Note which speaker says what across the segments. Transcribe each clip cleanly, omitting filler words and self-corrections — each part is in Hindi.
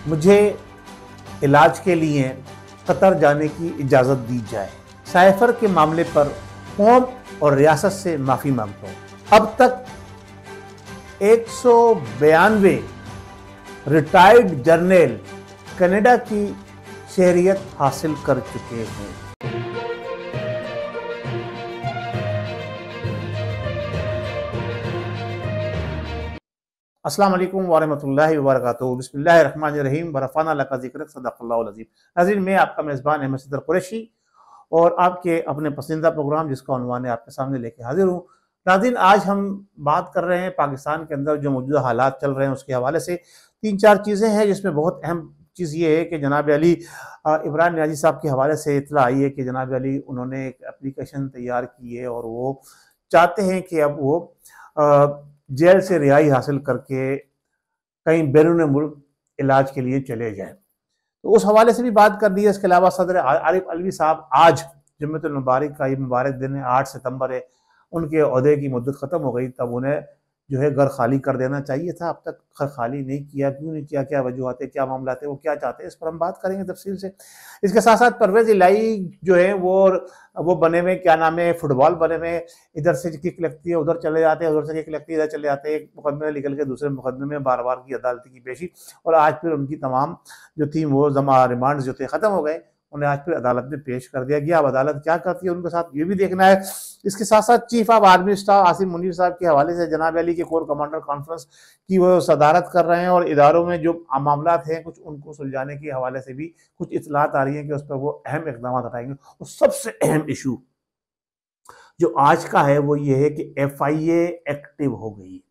Speaker 1: मुझे इलाज के लिए कतर जाने की इजाज़त दी जाए। साइफर के मामले पर कौम और रियासत से माफ़ी मांगता हूँ। अब तक 192 रिटायर्ड जर्नल कनाडा की शहरियत हासिल कर चुके हैं। अस्सलाम वालेकुम वरहमतुल्लाहि वबरकातुहू। बिस्मिल्लाहिर्रहमानिर्रहीम। बरफ़ाना लका ज़िक्र सदक़ल्लाहुल अज़ीम। नाज़रीन, मैं आपका मेज़बान अहमद सदर कुरैशी और आपके अपने पसंदीदा प्रोग्राम जिसका उन्वान है आपके सामने लेके हाजिर हूँ। नाज़रीन, आज हम बात कर रहे हैं पाकिस्तान के अंदर जो मौजूदा हालात चल रहे हैं उसके हवाले से। 3-4 चीज़ें हैं जिसमें बहुत अहम चीज़ ये है कि जनाब अली इमरान नियाज़ी साहब के हवाले से इत्तला आई है कि जनाब अली उन्होंने एक एप्लीकेशन तैयार की है और वो चाहते हैं कि अब वो जेल से रिहाई हासिल करके कहीं बैरून मुल्क इलाज के लिए चले जाएं। तो उस हवाले से भी बात कर दी है। इसके अलावा सदर आरिफ अलवी साहब, आज जुम्मतुल मुबारक का ये मुबारक दिन है, 8 सितंबर है, उनके ओहदे की मुद्दत ख़त्म हो गई, तब उन्हें जो है घर खाली कर देना चाहिए था। अब तक घर खाली नहीं किया, क्यों नहीं किया, क्या वजूहत है, क्या मामला है, वो क्या चाहते हैं, इस पर हम बात करेंगे तफसील से। इसके साथ साथ परवेज़ इलाही जो है वो बने हुए, क्या नाम है, फुटबॉल बने हुए, इधर से किक लगती है उधर चले जाते हैं, उधर से किक लगती है इधर चले जाते हैं, एक मुकदमे निकल के दूसरे मुकदमे में बार बार की अदालती की पेशी, और आज फिर उनकी तमाम जो थी वो जमा रिमांड जो थे ख़त्म हो गए, उन्हें आज फिर अदालत में पेश कर दिया गया। अब अदालत क्या करती है उनके साथ ये भी देखना है। इसके साथ साथ chief of army staff Asim Munir साहब के हवाले से जनाब अली के कोर कमांडर कॉन्फ्रेंस की वो सदारत कर रहे हैं और इदारों में जो मामला हैं कुछ उनको सुलझाने के हवाले से भी कुछ इतलात आ रही हैं कि उस पर वो अहम इकदाम उठाएंगे। और सबसे अहम इशू जो आज का है वो ये है कि FIA एक्टिव हो गई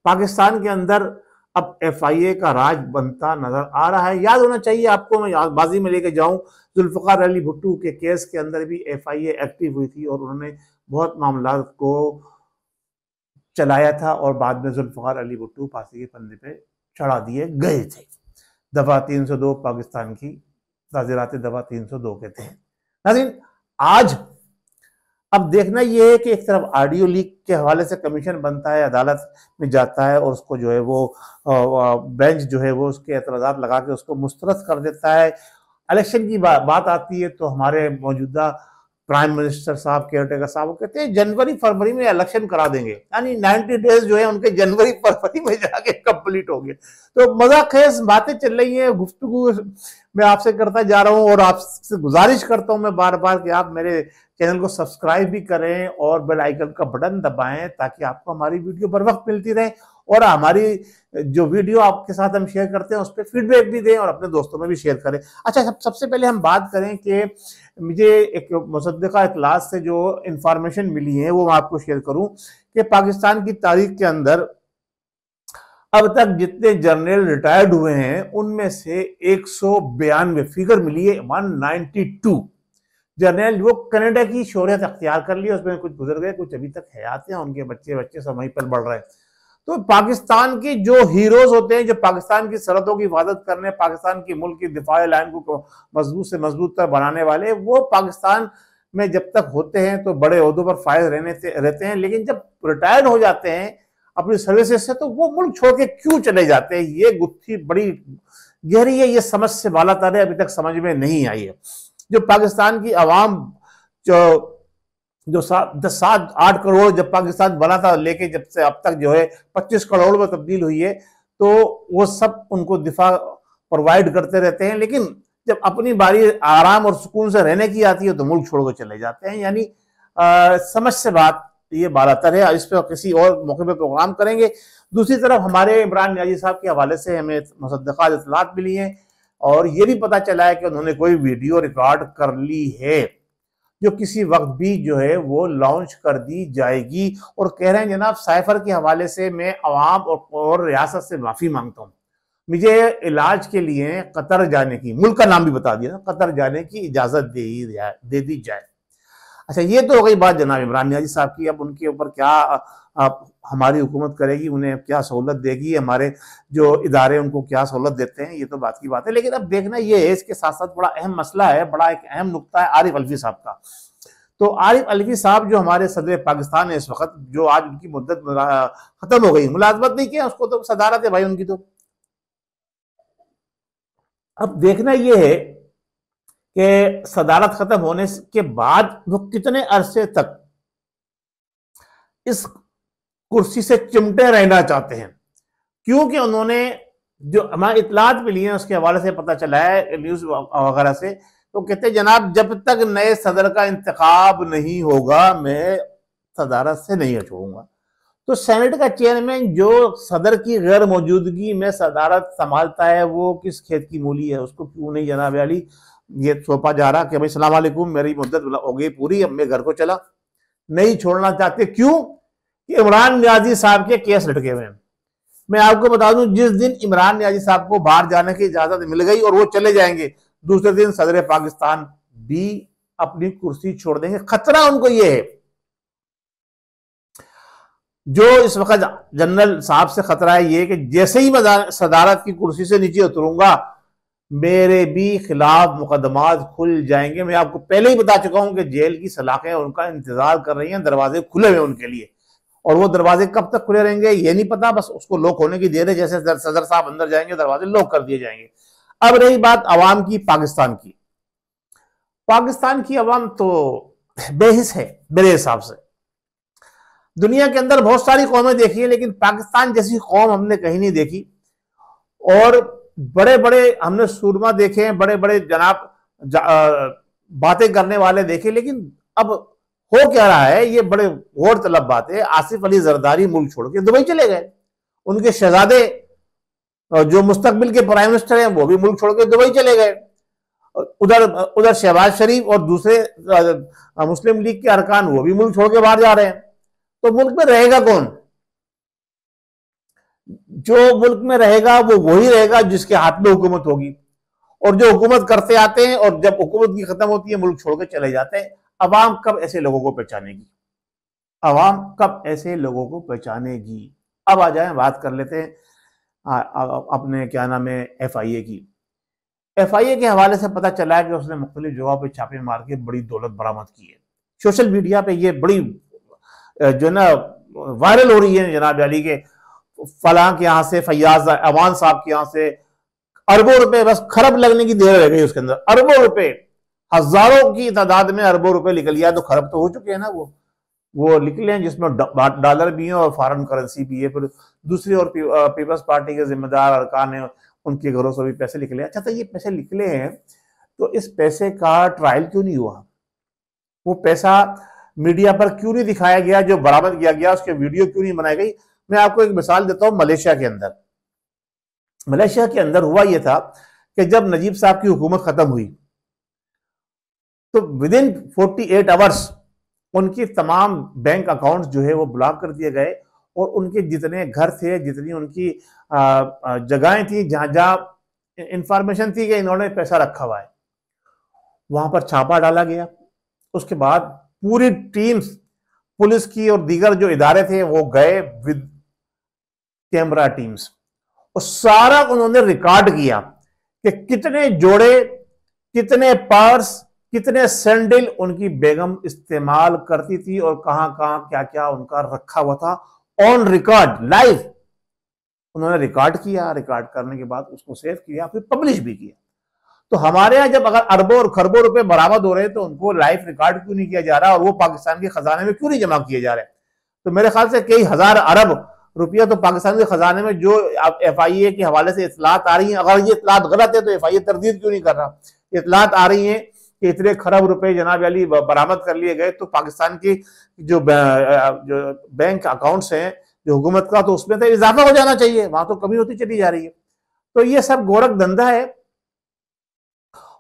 Speaker 1: पाकिस्तान के अंदर। अब FIA का राज बनता नजर आ रहा है। याद होना चाहिए आपको, मैं बाजी में लेके जाऊं, जुल्फ़िकार अली भुट्टो के केस के अंदर भी FIA एक्टिव हुई थी और उन्होंने बहुत मामला को चलाया था और बाद में जुल्फ़िकार अली भुट्टो फांसी के फंदे पे चढ़ा दिए गए थे। दफा 302 पाकिस्तान की ताज़ीरात दफा 302 के थे। नाज़रीन, आज अब देखना यह है कि एक तरफ ऑडियो लीक के हवाले से कमीशन बनता है, अदालत में जाता है और उसको जो है वो बेंच जो है वो उसके एतराज़ात लगा के उसको मुस्तरद कर देता है। इलेक्शन की बात आती है तो हमारे मौजूदा प्राइम मिनिस्टर साहब, केयरटेकर साहब, वो कहते हैं जनवरी फरवरी में इलेक्शन करा देंगे, यानी 90 डेज जो है उनके जनवरी फरवरी में जाके कंप्लीट होंगे। तो मजाखेज बातें चल रही हैं, गुफ्तगू मैं आपसे करता जा रहा हूं और आपसे गुजारिश करता हूं मैं बार बार कि आप मेरे चैनल को सब्सक्राइब भी करें और बेल आइकन का बटन दबाएं ताकि आपको हमारी वीडियो बर वक्त मिलती रहे और हमारी जो वीडियो आपके साथ हम शेयर करते हैं उस पर फीडबैक भी दें और अपने दोस्तों में भी शेयर करें। अच्छा, सबसे पहले हम बात करें कि मुझे एक मुसद्दिका इतलात से जो इंफॉर्मेशन मिली है वो मैं आपको शेयर करूं कि पाकिस्तान की तारीख के अंदर अब तक जितने जर्नल रिटायर्ड हुए हैं उनमें से 192 फिगर मिली है, 192 जर्नल वो कनाडा की शोहरत अख्तियार कर ली। उसमें कुछ गुजर गए, कुछ अभी तक हयात हैं, उनके बच्चे सब वहीं पर बढ़ रहे हैं। तो पाकिस्तान के जो हीरोज होते हैं, जो पाकिस्तान की सरहदों की हिफाजत करने, पाकिस्तान की मुल्क की दिफाई लाइन को मजबूत से मजबूत तक बनाने वाले, वो पाकिस्तान में जब तक होते हैं तो बड़े ओहदों पर फायज रहते हैं, लेकिन जब रिटायर्ड हो जाते हैं अपनी सर्विसेज से तो वो मुल्क छोड़ के क्यों चले जाते हैं, ये गुत्थी बड़ी गहरी है, ये समझ से बाला तारे अभी तक समझ में नहीं आई है। जो पाकिस्तान की आवाम जो 7-8 करोड़ जब पाकिस्तान बना था लेके जब से अब तक जो है 25 करोड़ में तब्दील हुई है, तो वो सब उनको दिफा प्रोवाइड करते रहते हैं, लेकिन जब अपनी बारी आराम और सुकून से रहने की आती है तो मुल्क छोड़ कर चले जाते हैं। यानी समझ से बात ये बालातर है, इस पर किसी और मौके पर प्रोग्राम करेंगे। दूसरी तरफ हमारे इमरान नियाज़ी साहब के हवाले से हमें मुसद्दक़ात इत्तलात मिली हैं और ये भी पता चला है कि उन्होंने कोई वीडियो रिकॉर्ड कर ली है जो किसी वक्त भी जो है वो लॉन्च कर दी जाएगी। और कह रहे हैं जनाब साइफर के हवाले से मैं अवाम और रियासत से माफी मांगता हूँ, मुझे इलाज के लिए कतर जाने की, मुल्क का नाम भी बता दिया, कतर जाने की इजाजत दे दी जाए। अच्छा, ये तो हो गई बात जनाब इमरान नियाज़ी साहब की। अब उनके ऊपर क्या हमारी हुकूमत करेगी, उन्हें क्या सहूलत देगी, हमारे जो इदारे उनको क्या सहूलत देते हैं, ये तो बात की बात है। लेकिन अब देखना ये है, इसके साथ साथ बड़ा अहम मसला है, बड़ा एक अहम नुक्ता है आरिफ अलवी साहब का। तो आरिफ अलवी साहब जो हमारे सदर पाकिस्तान है इस वक्त, जो आज उनकी मुद्दत खत्म हो गई, मुलाजमत नहीं किया उसको, तो सदारत है भाई उनकी। तो अब देखना यह है कि सदारत खत्म होने के बाद वो कितने अरसे तक इस कुर्सी से चिमटे रहना चाहते हैं, क्योंकि उन्होंने जो हमारे इतलात मिली है उसके हवाले से पता चला है न्यूज वगैरह से, तो कहते हैं जनाब जब तक नए सदर का इंतखाब नहीं होगा मैं सदारत से नहीं छोड़ूंगा। तो सेनेट का चेयरमैन जो सदर की गैर मौजूदगी में सदारत संभालता है वो किस खेत की मूली है, उसको क्यों नहीं जनाब अली ये सौंपा जा रहा कि भाई सलाम वालेकुम मेरी मुद्दत हो गई पूरी, अब मैं घर को चला, नहीं छोड़ना चाहते। क्यों कि इमरान नियाजी साहब के केस लटके हुए हैं। मैं आपको बता दूं जिस दिन इमरान नियाजी साहब को बाहर जाने की इजाजत मिल गई और वो चले जाएंगे, दूसरे दिन सदर पाकिस्तान भी अपनी कुर्सी छोड़ देंगे। खतरा उनको ये है, जो इस वक्त जनरल साहब से खतरा है ये कि जैसे ही मैं सदारत की कुर्सी से नीचे उतरूंगा मेरे भी खिलाफ मुकदमात खुल जाएंगे। मैं आपको पहले ही बता चुका हूं कि जेल की सलाखें उनका इंतजार कर रही हैं, दरवाजे खुले हुए उनके लिए, और वो दरवाजे कब तक खुले रहेंगे ये नहीं पता, बस उसको लॉक होने की देर है। जैसे सदर साहब अंदर जाएंगे दरवाजे लॉक कर दिए जाएंगे। अब रही बात अवाम की, पाकिस्तान की अवाम तो बेहिस है मेरे हिसाब से। दुनिया के अंदर बहुत सारी कौमें देखी है लेकिन पाकिस्तान जैसी कौम हमने कहीं नहीं देखी। और बड़े बड़े हमने सूरमा देखे हैं, बड़े बड़े जनाब बातें करने वाले देखे, लेकिन अब हो क्या रहा है ये बड़े गौर तलब बात है। आसिफ अली जरदारी मुल्क छोड़ के दुबई चले गए, उनके शहजादे जो मुस्तकबिल के प्राइम मिनिस्टर हैं वो भी मुल्क छोड़ के दुबई चले गए। उधर शहबाज शरीफ और दूसरे मुस्लिम लीग के अरकान वो भी मुल्क छोड़ के बाहर जा रहे हैं। तो मुल्क में रहेगा कौन? जो मुल्क में रहेगा वो वही रहेगा जिसके हाथ में हुकूमत होगी, और जो हुकूमत करते आते हैं और जब हुकूमत की खत्म होती है मुल्क छोड़कर चले जाते हैं। अवाम कब ऐसे लोगों को पहचानेगी? अवाम कब ऐसे लोगों को पहचानेगी? अब आ जाए बात कर लेते हैं अपने क्या नाम है FIA की। FIA के हवाले से पता चला है कि उसने मुख्तलिफ जगहों पर छापे मार के बड़ी दौलत बरामद की है। सोशल मीडिया पे ये बड़ी जो ना वायरल हो रही है जनाब अली के फलां के यहाँ से, फैयाज अमान साहब के यहाँ से अरबों रुपए, बस खरब लगने की देर रह गई उसके अंदर। अरबों रुपए, हजारों की तादाद में अरबों रुपए निकल गया। तो खरब तो हो चुके हैं ना, वो निकले हैं जिसमें डॉलर भी है और फॉरेन करेंसी भी है। फिर दूसरी और पीपल्स पार्टी के जिम्मेदार अरकान है, उनके घरों से भी पैसे निकले। अच्छा, तो ये पैसे निकले हैं तो इस पैसे का ट्रायल क्यों नहीं हुआ? वो पैसा मीडिया पर क्यों नहीं दिखाया गया? जो बरामद किया गया उसके वीडियो क्यों नहीं बनाई गई? मैं आपको एक मिसाल देता हूं। मलेशिया के अंदर हुआ यह था कि जब नजीब साहब की हुकूमत खत्म हुई तो विदिन 48 आवर्स उनकी तमाम बैंक अकाउंट्स जो है वो ब्लॉक कर दिए गए, और उनके जितने घर थे, जितनी उनकी जगहें थी जहां जहां इंफॉर्मेशन थी कि इन्होंने पैसा रखा हुआ है, वहां पर छापा डाला गया। उसके बाद पूरी टीम्स पुलिस की और दीगर जो इदारे थे वो गए विद कैमरा टीम्स, और सारा उन्होंने रिकॉर्ड किया कि कितने जोड़े, कितने पर्स, कितने सैंडल उनकी बेगम इस्तेमाल करती थी और कहां कहां क्या क्या उनका रखा हुआ था। ऑन रिकॉर्ड, लाइव उन्होंने रिकॉर्ड किया। रिकॉर्ड करने के बाद उसको सेव किया, फिर पब्लिश भी किया। तो हमारे यहां जब अगर अरबों और खरबों रुपए बरामद हो रहे हैं तो उनको लाइव रिकॉर्ड क्यों नहीं किया जा रहा, और वो पाकिस्तान के खजाने में क्यों नहीं जमा किए जा रहे? तो मेरे ख्याल से कई हजार अरब रुपया तो पाकिस्तान के खजाने में जो FIA के हवाले से इतलात आ रही हैं, अगर ये इतलात गलत है तो FIA तरदीद क्यों नहीं कर रहा? इतलात आ रही हैं कि इतने खरब रुपए जनाब अली बरामद कर लिए गए, तो पाकिस्तान की जो बैंक अकाउंट्स हैं जो हुकूमत का, तो उसमें तो इजाफा हो जाना चाहिए, वहां तो कमी होती चली जा रही है। तो ये सब गोरख धंधा है,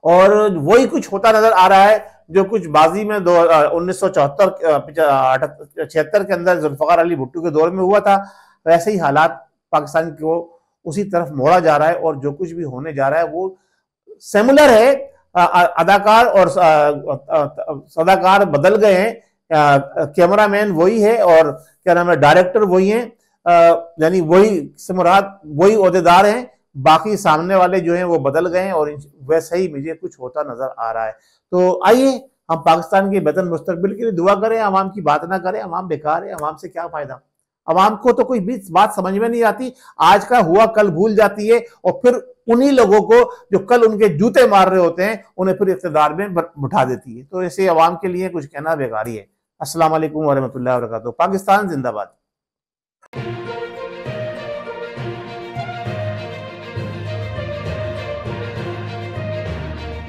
Speaker 1: और वही कुछ होता नजर आ रहा है जो कुछ बाजी में 1976 के अंदर जुल्फकार अली भुट्टो के दौर में हुआ था। वैसे ही हालात पाकिस्तान को उसी तरफ मोड़ा जा रहा है, और जो कुछ भी होने जा रहा है वो सिमिलर है। अदाकार और सदाकार बदल गए हैं, कैमरामैन वही है और क्या नाम है डायरेक्टर वही है, यानी वही से मुराद वही ओहदेदार हैं, बाकी सामने वाले जो हैं वो बदल गए हैं, और वैसे ही मुझे कुछ होता नजर आ रहा है। तो आइए हम पाकिस्तान के बेहतर मुस्तकबिल के लिए दुआ करें, अवाम की बात ना करें। अवाम बेकार है, अवाम से क्या फायदा। अवाम को तो कोई भी बात समझ में नहीं आती, आज का हुआ कल भूल जाती है और फिर उन्हीं लोगों को जो कल उनके जूते मार रहे होते हैं उन्हें फिर इख्तिदार में बिठा देती है। तो ऐसे अवाम के लिए कुछ कहना बेकार ही है। अस्सलाम वालेकुम वरहमतुल्लाहि वबरकातुहू। पाकिस्तान जिंदाबाद।